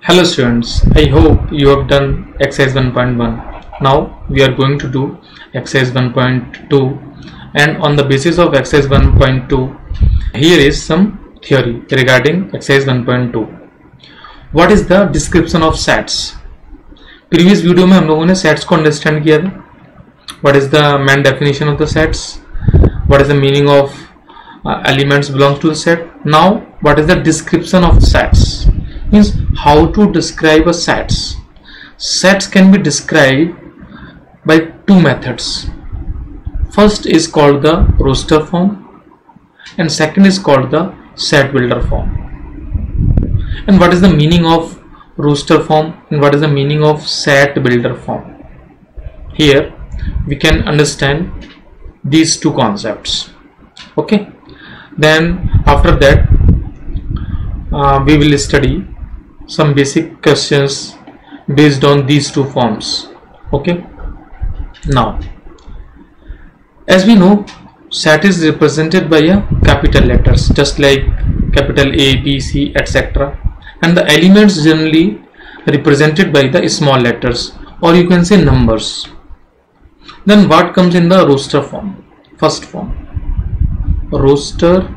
Hello students, I hope you have done exercise 1.1. Now we are going to do exercise 1.2, and on the basis of exercise 1.2 here is some theory regarding exercise 1.2. What is the description of sets? Previous video में हम लोगों ने sets को understand किया था. What is the main definition of the sets? What is the meaning of elements belongs to the set? Now what is the description of sets? Means how to describe a sets. Sets can be described by two methods. First is called the roster form and second is called the set builder form. And what is the meaning of roster form and what is the meaning of set builder form? Here we can understand these two concepts. Okay, then after that we will study some basic questions based on these two forms. Okay, now as we know, set is represented by a capital letters just like capital A, B, C, etc., and the elements generally represented by the small letters, or you can say numbers. Then what comes in the roster form? First form, roster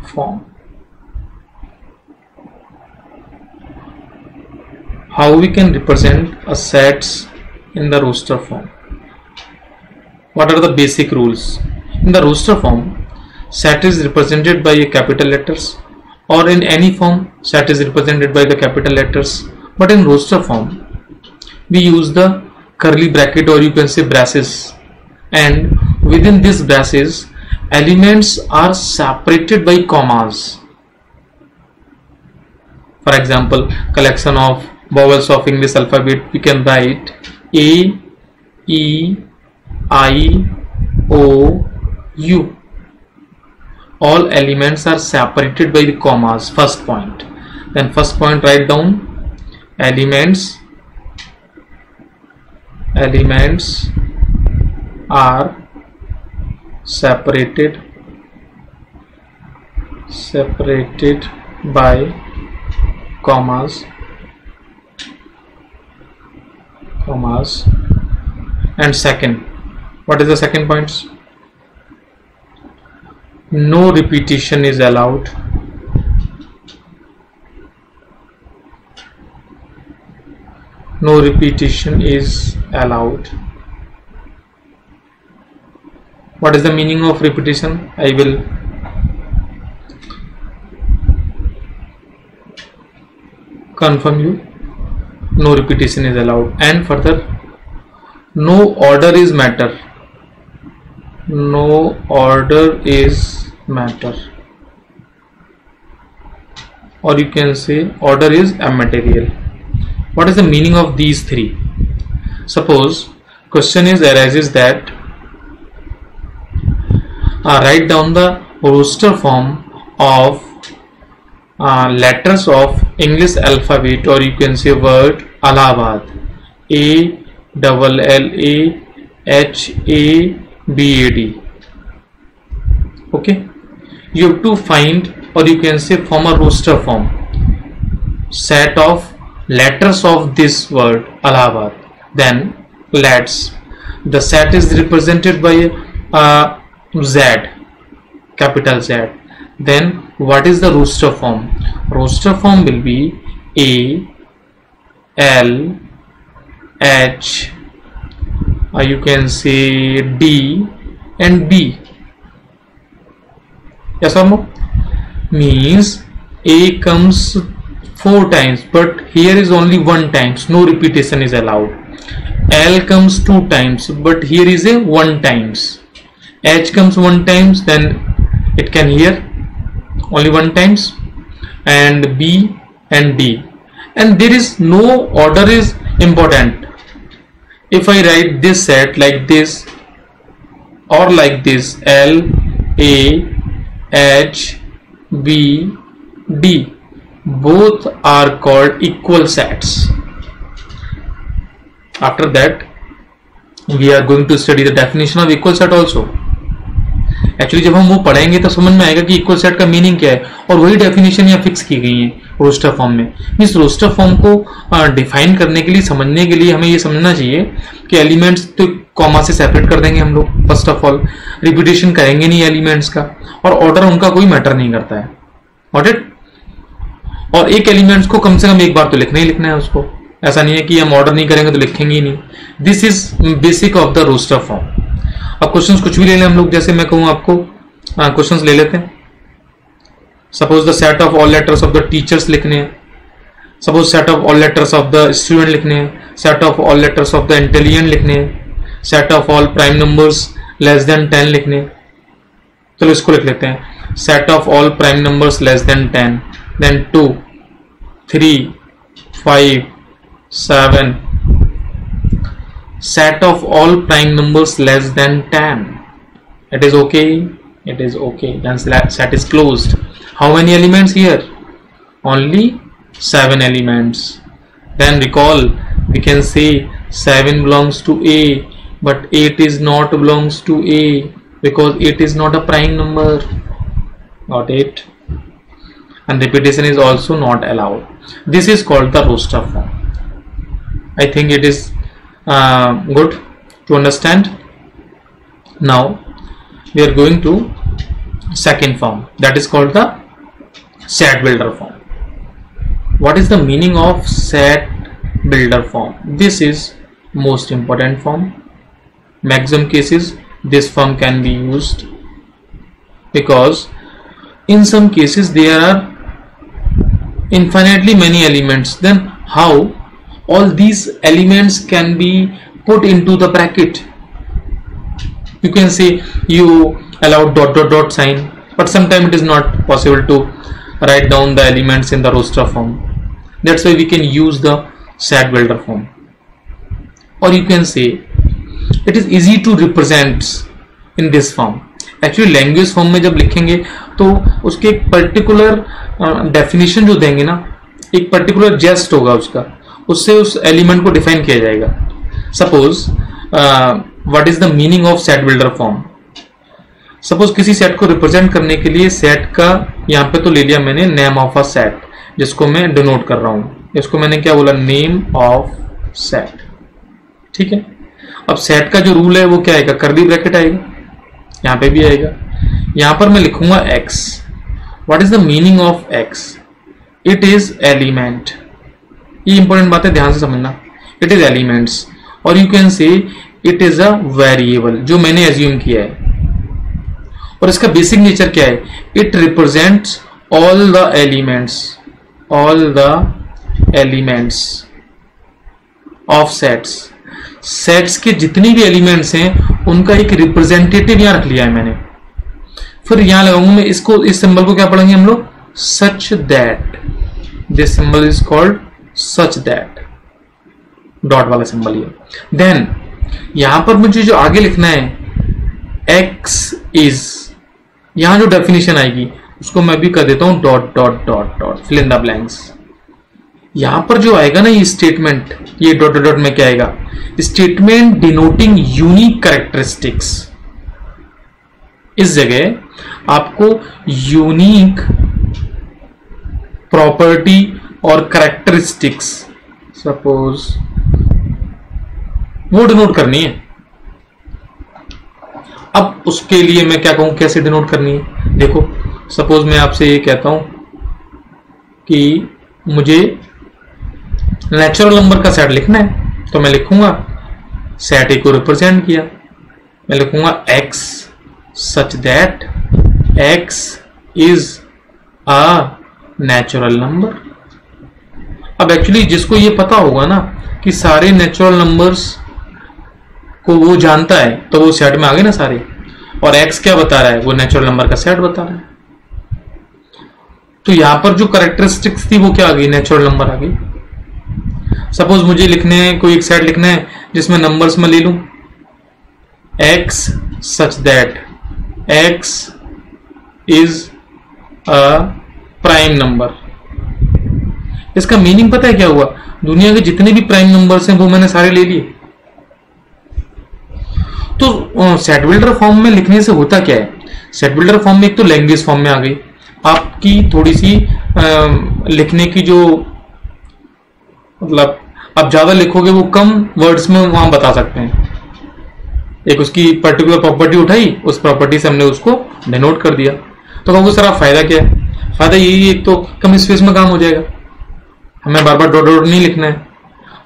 form. How we can represent a sets in the roster form? What are the basic rules? In the roster form, set is represented by a capital letters, or in any form set is represented by the capital letters, but in roster form we use the curly bracket, or you can say braces, and within these braces elements are separated by commas. For example, collection of vowels of English alphabet, we can write A, E, I, O, U. All elements are separated by the commas. First point. Then first point, write down elements are separated by commas. And second, what is the second point? No repetition is allowed. No repetition is allowed. What is the meaning of repetition? I will confirm you. No repetition is allowed. And further, no order is matter. No order is matter, or you can say order is immaterial. What is the meaning of these three? Suppose question arises that write down the roster form of letters of English alphabet, or you can say word Allahabad, A double L A H A B A D. Okay, you have to find, or you can say form a roster form, set of letters of this word Allahabad. Then let's, the set is represented by Z, capital Z. Then what is the roster form? Roster form will be A, L, H, you can say D and B. Yes or no? Means A comes 4 times, but here is only 1 times. No repetition is allowed. L comes 2 times, but here is a 1 times. H comes 1 times, then it can hear only 1 times, and B and D. And there is no order is important. If I write this set like this or like this, L, A, H, B, D, both are called equal sets. After that we are going to study the definition of equal set also. Actually जब हम वो पढ़ेंगे तो समझ में आएगा कि equal set का मीनिंग क्या है, और वही डेफिनेशन यहाँ फिक्स की गई है रोस्टर फॉर्म में। मीन्स रोस्टर फॉर्म को डिफाइन करने के लिए, समझने के लिए हमें ये समझना चाहिए कि एलिमेंट्स तो कॉमा से सेपरेट कर देंगे हम लोग फर्स्ट ऑफ ऑल, रिपीटेशन करेंगे नहीं एलिमेंट्स का, और ऑर्डर उनका कोई मैटर नहीं करता है, गॉट इट। और एक एलिमेंट्स को कम से कम एक बार तो लिखना ही लिखना है उसको, ऐसा नहीं है कि हम ऑर्डर नहीं करेंगे तो लिखेंगे ही नहीं। This is basic of the roster form. अब क्वेश्चंस कुछ भी ले लें हम लोग, जैसे मैं कहूं आपको, क्वेश्चंस ले लेते हैं। Suppose the set of all letters of the teachers लिखने हैं, suppose set of all letters of the student लिखने हैं, set of all letters of the intelligent लिखने हैं, set of all prime numbers less than 10 लिखने हैं। चलो इसको लिख लेते हैं, set of all prime numbers less than 10, then 2, 3, 5, 7, set of all prime numbers less than 10. It is okay, it is okay, then set is closed. How many elements here? Only 7 elements. Then recall, we can say 7 belongs to A, but 8 is not belongs to A because 8 is not a prime number. Got it? And repetition is also not allowed. This is called the roster form. I think it is good to understand. Now we are going to second form, that is called the set builder form. What is the meaning of set builder form? This is most important form. Maximum cases this form can be used, because in some cases there are infinitely many elements. Then how all these elements can be put into the bracket? You can say you allow dot dot dot sign, but sometimes it is not possible to write down the elements in the roster form. That's why we can use the set builder form. Or you can say it is easy to represent in this form. Actually language form में जब लिखेंगे तो उसके एक particular definition जो देंगे ना, एक पर्टिकुलर जेस्ट होगा उसका, उससे उस एलिमेंट को डिफाइन किया जाएगा। Suppose what is the meaning of set builder form? Suppose किसी सेट को रिप्रेजेंट करने के लिए सेट का, यहाँ पे तो ले लिया मैंने नेम ऑफ अ सेट, जिसको मैं डिनोट कर रहा हूं, इसको मैंने क्या बोला, नेम ऑफ सेट, ठीक है। अब सेट का जो रूल है वो क्या आएगा, कर्ली ब्रैकेट आएगा, यहाँ पे भी आएगा। यहां पर मैं लिखूंगा x. What is the meaning of x? It is element. ये इंपॉर्टेंट बात है, ध्यान से समझना। इट इज एलिमेंट्स, और you can say it is a variable, जो मैंने एज्यूम किया है। और इसका बेसिक नेचर क्या है? It represents all the elements, all the elements of sets. Sets के जितने भी एलिमेंट्स हैं उनका एक रिप्रेजेंटेटिव यहां रख लिया है मैंने। फिर यहां लगाऊंगा मैं इसको, इस सिंबल को क्या पढ़ेंगे हम लोग, such that. This symbol is called such that, dot वाला सिंबल ये। देन यहां पर मुझे जो आगे लिखना है, एक्स इज, यहां जो डेफिनेशन आएगी उसको मैं भी कर देता हूं dot dot dot dot, fill in the blanks. यहां पर जो आएगा ना ये स्टेटमेंट, ये डॉट डॉट डॉट में क्या आएगा, स्टेटमेंट डिनोटिंग यूनिक कैरेक्टरिस्टिक्स। इस जगह आपको यूनिक प्रॉपर्टी और कैरेक्टरिस्टिक्स सपोज वो डिनोट करनी है। अब उसके लिए मैं क्या कहूं, कैसे डिनोट करनी है? देखो सपोज मैं आपसे ये कहता हूं कि मुझे नेचुरल नंबर का सेट लिखना है, तो मैं लिखूंगा सेट ए को रिप्रेजेंट किया, मैं लिखूंगा x such that x is a natural number. अब एक्चुअली जिसको ये पता होगा ना कि सारे नेचुरल नंबर्स को वो जानता है, तो वो सेट में आ गए ना सारे, और एक्स क्या बता रहा है, वो नेचुरल नंबर का सेट बता रहा है। तो यहां पर जो कैरेक्टरिस्टिक्स थी वो क्या आ गई, नेचुरल नंबर आ गई। सपोज मुझे लिखने हैं, कोई एक सेट लिखना है जिसमें नंबर्स में ले लूं x such that x is a prime number. इसका मीनिंग पता है क्या हुआ, दुनिया के जितने भी प्राइम नंबर्स हैं वो मैंने सारे ले लिए। तो सेट बिल्डर फॉर्म में लिखने से होता क्या है, सेट बिल्डर फॉर्म में एक तो लैंग्वेज फॉर्म में आ गई, आपकी थोड़ी सी लिखने की जो मतलब आप ज्यादा लिखोगे वो कम वर्ड्स में वहां बता सकते हैं। एक उसकी पर्टिकुलर प्रॉपर्टी उठाई, उस प्रॉपर्टी से हमने उसको डिनोट कर दिया। तो कहोगे सर आप फायदा क्या है? फायदा यही, एक तो कम स्पेस में काम हो जाएगा, हमें बार बार डॉट डॉट नहीं लिखना है,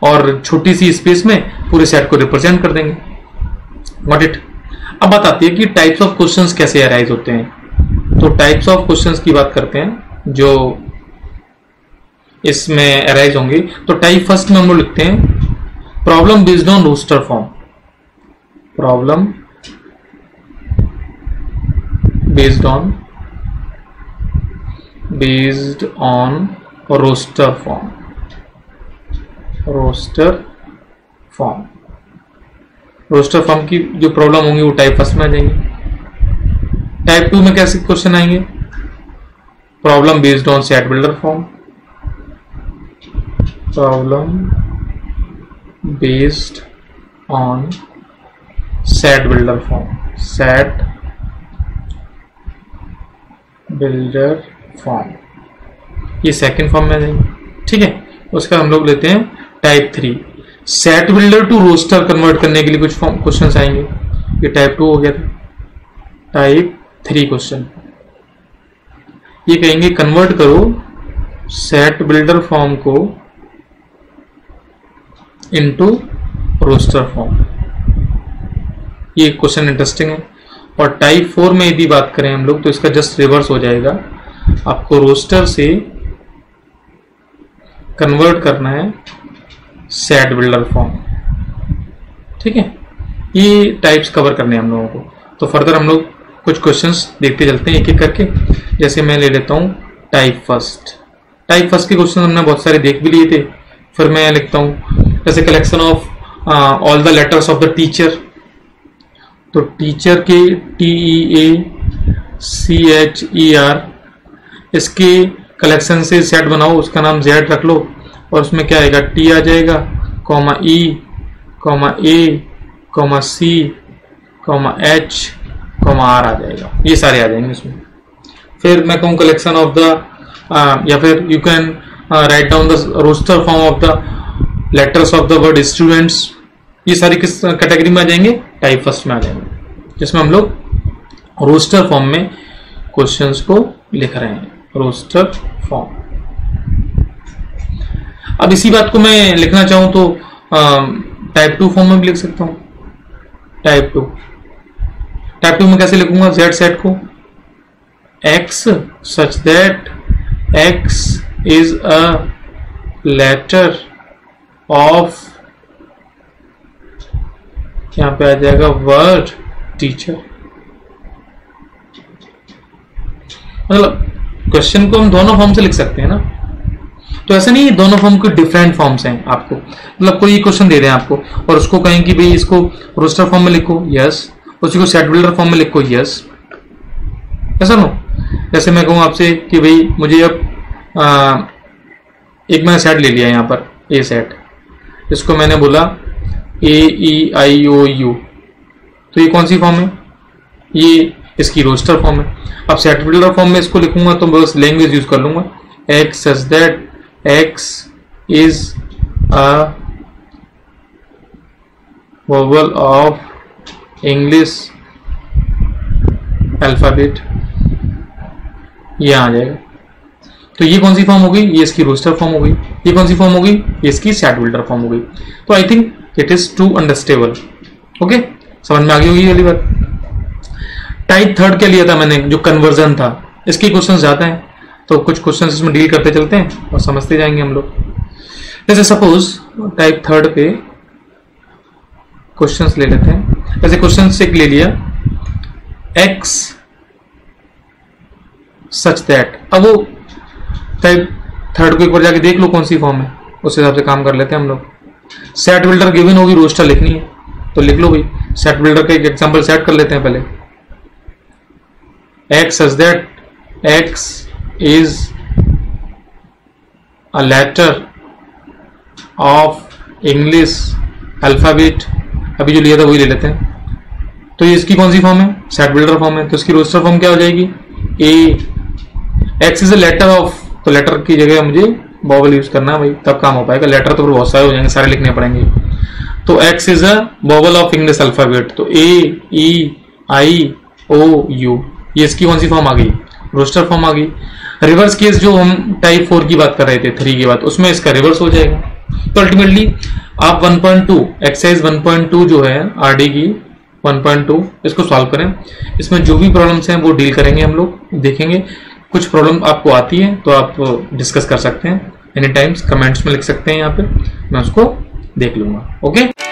और छोटी सी स्पेस में पूरे सेट को रिप्रेजेंट कर देंगे। Got it. अब बात आती है कि टाइप्स ऑफ क्वेश्चंस कैसे अराइज होते हैं। तो टाइप्स ऑफ क्वेश्चंस की बात करते हैं जो इसमें अराइज होंगे। तो टाइप फर्स्ट में हम लोग लिखते हैं problem based on roster form. Problem based on roster form. Roster form की जो प्रॉब्लम होंगी वो टाइप फर्स्ट में आ जाएंगे। टाइप टू में कैसे क्वेश्चन आएंगे? Problem based on set builder form. Problem based on set builder form. Set builder form ये सेकंड फॉर्म में आ जाएंगे। ठीक है, उसका हम लोग लेते हैं type three. Set builder to roster convert करने के लिए कुछ क्वेश्चन आएंगे। ये टाइप टू हो गया था। टाइप थ्री क्वेश्चन ये कहेंगे कन्वर्ट करो सेट बिल्डर फॉर्म को इनटू रोस्टर फॉर्म। ये क्वेश्चन इंटरेस्टिंग है। और टाइप फोर में यदि बात करें हम लोग तो इसका जस्ट रिवर्स हो जाएगा, आपको रोस्टर से कन्वर्ट करना है सेट बिल्डर फॉर्म। ठीक है, ये टाइप्स कवर करने हैं हम लोगों को। तो फर्दर हम लोग कुछ क्वेश्चंस देखते चलते हैं एक एक करके। जैसे मैं ले लेता हूं टाइप फर्स्ट। टाइप फर्स्ट के क्वेश्चन हमने बहुत सारे देख भी लिए थे। फिर मैं लिखता हूं जैसे collection of all the letters of the teacher. तो टीचर के TEACHER इसके कलेक्शन से सेट बनाओ, उसका नाम Z रख लो, और उसमें क्या आएगा T आ जाएगा, comma E, comma A, comma C, comma H, comma R आ जाएगा। ये सारे आ जाएंगे उसमें। फिर मैं कहूँ कलेक्शन ऑफ द या फिर you can write down the roster form of the letters of the word students. ये सारी किस कैटेगरी में आ जाएंगे? टाइप फर्स्ट में आ जाएंगे, जिसमें हम लोग रोस्टर फॉर्म में क्वेश्चंस को लिख रहे हैं। Roster form. अब इसी बात को मैं लिखना चाहूं तो टाइप टू फॉर्म में भी लिख सकता हूं। टाइप टू में कैसे लिखूंगा? जेड सेट को x such that x is a letter of, यहां पे आ जाएगा वर्ड टीचर। मतलब क्वेश्चन को हम दोनों फॉर्म से लिख सकते हैं ना। तो ऐसा नहीं है दोनों फॉर्म के डिफरेंट फॉर्म्स हैं आपको। मतलब कोई क्वेश्चन दे रहे हैं आपको और उसको कहें कि भाई इसको रोस्टर फॉर्म में लिखो, यस। उसी को सेट बिल्डर फॉर्म में लिखो, यस। ऐसा नो, जैसे मैं कहूँ आपसे कि भाई मुझे अब एक मैंने सेट ले लिया यहाँ पर ए सेट, इसको मैंने बोला AEIOU, तो ये कौन सी फॉर्म है? ये इसकी रोस्टर फॉर्म है। अब सेट बिल्डर फॉर्म में इसको लिखूंगा तो बस लैंग्वेज यूज कर लूंगा, x such that x is a vowel of English alphabet, ये आ जाएगा। तो ये कौन सी फॉर्म हो गई? ये इसकी रोस्टर फॉर्म हो गई। ये कौन सी फॉर्म हो गई? ये इसकी सेट बिल्डर फॉर्म हो गई। तो I think it is too understandable. Okay, समझ में आ गई होगी वाली बात। टाइप थर्ड क्या लिया था मैंने? जो कन्वर्जन था। इसके क्वेश्चन ज्यादा हैं तो कुछ क्वेश्चन इसमें डील करते चलते हैं और समझते जाएंगे हम लोग। जैसे सपोज टाइप थर्ड पे क्वेश्चंस ले लेते हैं। जैसे क्वेश्चन से ले लिया x सच दैट। अब वो टाइप थर्ड को एक बार जाके देख लो कौन सी फॉर्म है, उस हिसाब से काम कर लेते हैं हम लोग। सेट बिल्डर गिवन होगी, रोस्टर लिखनी है तो लिख लो भाई। सेट बिल्डर का एक एग्जांपल सेट कर लेते हैं पहले। x such that x is a letter of English alphabet। अभी जो लिया था वही ले लेते हैं। तो ये इसकी कौन सी फॉर्म है, सेट बिल्डर फॉर्म है, तो इसकी रोस्टर फॉर्म क्या हो जाएगी, A x is a letter of, तो लेटर की जगह मुझे बॉबल यूज करना है भाई, तब काम हो पाएगा, लेटर तो बहुत सारे हो जाएंगे, सारे लिखने पड़ेंगे। तो x is a बॉबल of English alphabet, तो ए ई आई ओ यू, ये इसकी कौन सी फॉर्म आ गई, रोस्टर फॉर्म आ गई। रिवर्स केस जो हम टाइप 4 की बात कर रहे थे, 3 की बात, उसमें इसका रिवर्स हो जाएगा। तो अल्टीमेटली आप 1.2 एक्सरसाइज 1.2 जो है आरडी की 1.2 इसको सॉल्व करें, इसमें जो भी प्रॉब्लम्स हैं वो डील करेंगे, हम लोग देखेंगे। कुछ प्रॉब्लम आपको आती है तो आप डिस्कस कर सकते हैं, एनी टाइम्स कमेंट्स में लिख सकते हैं, यहाँ पे मैं उसको देख लूंगा। ओके।